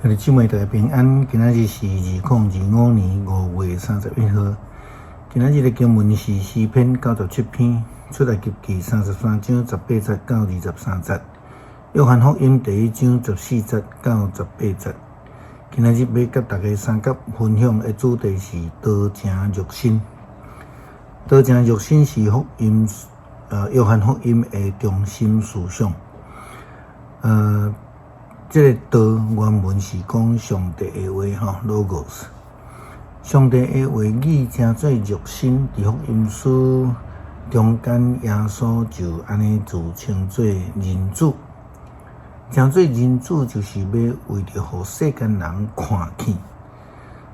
各位姊妹大家平安，今仔日是2025年5月31号。今仔日的经文是诗篇97篇，出埃及记33章18节到23节，约翰福音第1章14节到18节。今仔日要甲大家三角分享的主题是道成肉身。道成肉身是福音，约翰福音的中心思想。这个道原文是讲上帝的话，logos。上帝的话语成做肉身，伫福音书中间，耶稣就安尼自称做人子。成做人子就是要为着互世间人看见，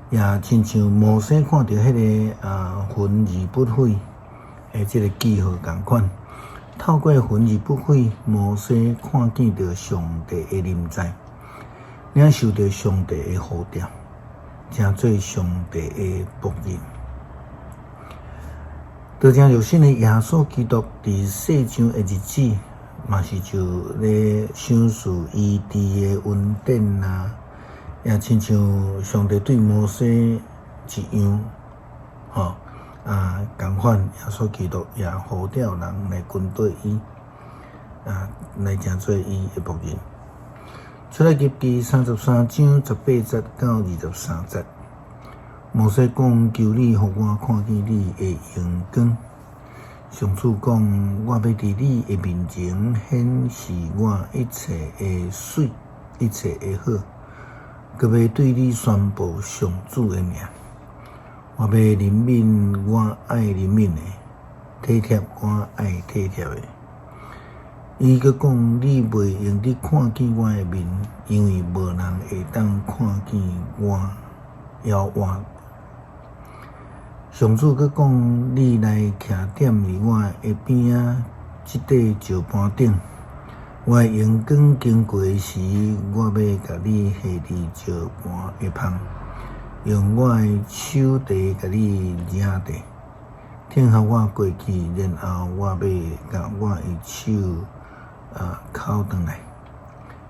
也亲像摩西看到迄个魂而不毁的这个记号同款。透过魂而不毁，摩西看见到上帝的临在，领受到上帝的呼召，成做上帝的仆人。道成肉身的耶稣基督伫世上的日子，嘛是就咧想述伊伫的恩典啊，也亲像上帝对摩西一样，同款耶稣基督也呼召人来跟对伊，来成做伊的仆人。出埃及记33章18节到23节，摩西讲：求你，互我看见你的荣光。上主讲：我要伫你的面前显示我一切的水，一切的好，佮要对你宣布上主的名。我要怜悯我爱怜悯的，体贴我爱体贴的。伊佮讲：你袂用得看见我的面，因为无人会当看见我腰弯。上主佮讲：你来徛踮伫我的边仔，即块石盘顶。我的阳光经过时，我要甲你下伫石盘的旁。用我的手地甲你惹地，听候我过去，然后我要甲我的手扣转来，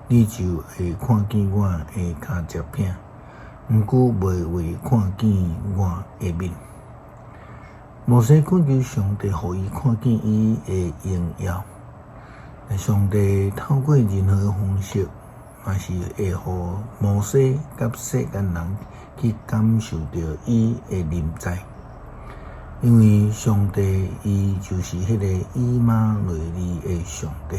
你就会看见我的脚趾片，毋过袂会看见我的面。摩西恳求上帝，互伊看见伊的荣耀。上帝透过任何方式，嘛是会互摩西甲世间人去感受到伊的临在，因为上帝伊就是迄个以马内利的上帝。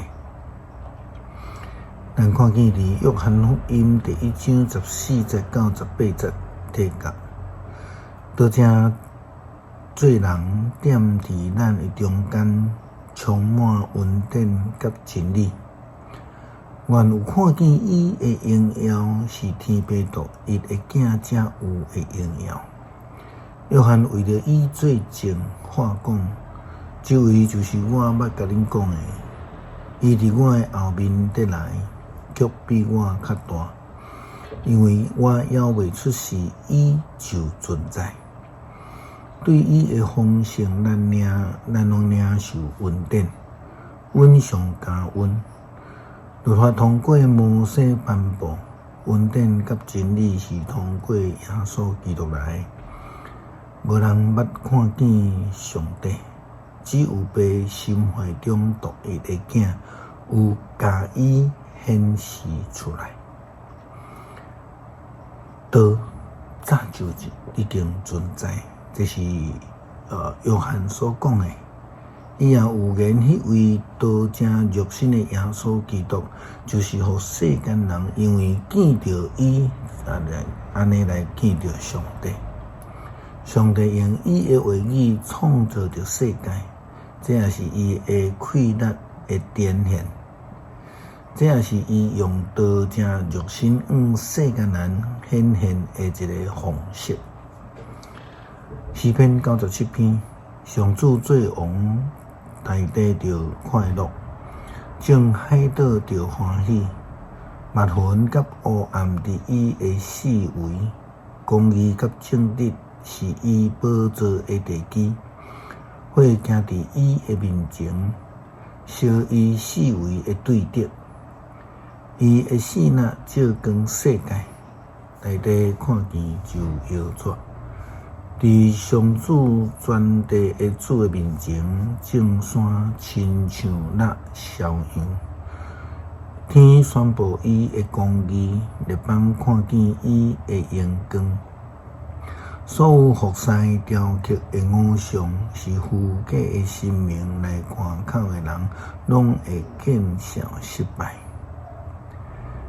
咱看见伫约翰福音第1章14节到18节提到，道成做人踮伫咱的中间，充满恩典甲真理。原有看见伊的荣耀，是天父独一的囝才有的荣耀。约翰为了伊做证话讲，这位就是我捌甲恁讲的，伊伫我的后面得来，却比我较大，因为我还未出世，伊就存在。对伊的丰盛，咱拢领受恩典，恩上加恩。律法通过摩西颁布，恩典甲真理是通过耶稣基督来。无人捌看见上帝，只有被心怀中独一的囝有甲伊显示出来。道早就已经存在，这是约翰所讲的。伊也有言，迄位道成肉身的耶稣基督，就是互世间人因为见到伊，安尼来见到上帝。上帝用伊的话语创造着世界，这也是伊的快乐的展现，这也是伊用道成肉身向世间人显现的一个方式。诗篇97篇，上主做王，大地着快乐，众海岛着欢喜，密云甲乌暗伫伊的四围，公义甲正直是伊宝座的地基，火行伫伊的面前，烧伊四围的对敌。伊的死那照光世界，内底看见就摇拽。伫上主全地的主的面前，众山亲像蜡烧样。天宣布伊的公义，日邦看见伊的阳光。所有服侍雕刻的偶像，是虚假的神明来看口的人，拢会见效失败。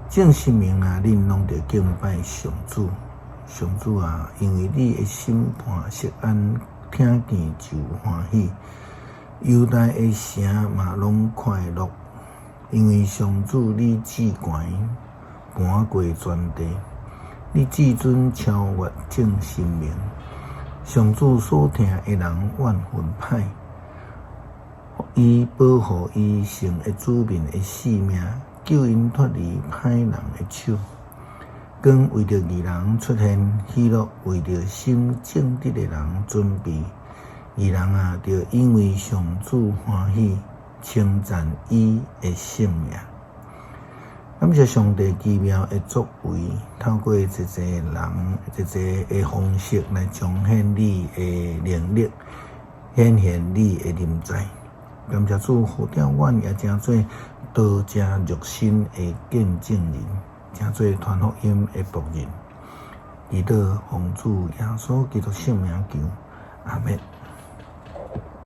正神明啊，恁拢得敬拜上主。上主啊，因为你的审判释安，听见就欢喜。犹大的城嘛拢快乐，因为上主你至悬，盘过全地，你至尊超越正神明。上主所听的人万分歹，伊保护伊圣的子民的性命，救因脱离歹人的手。光为着义人出现，喜乐为着心正直的人准备。义人啊，就因为上主欢喜，称赞伊的性命。感谢上帝奇妙的作为，透过一个人、一个的方式来彰显你的能力，显现你的临在。感谢主，好叫阮也真做道家肉身的见证人。真做传福音的仆人，祈祷奉主耶稣基督圣名求，阿门。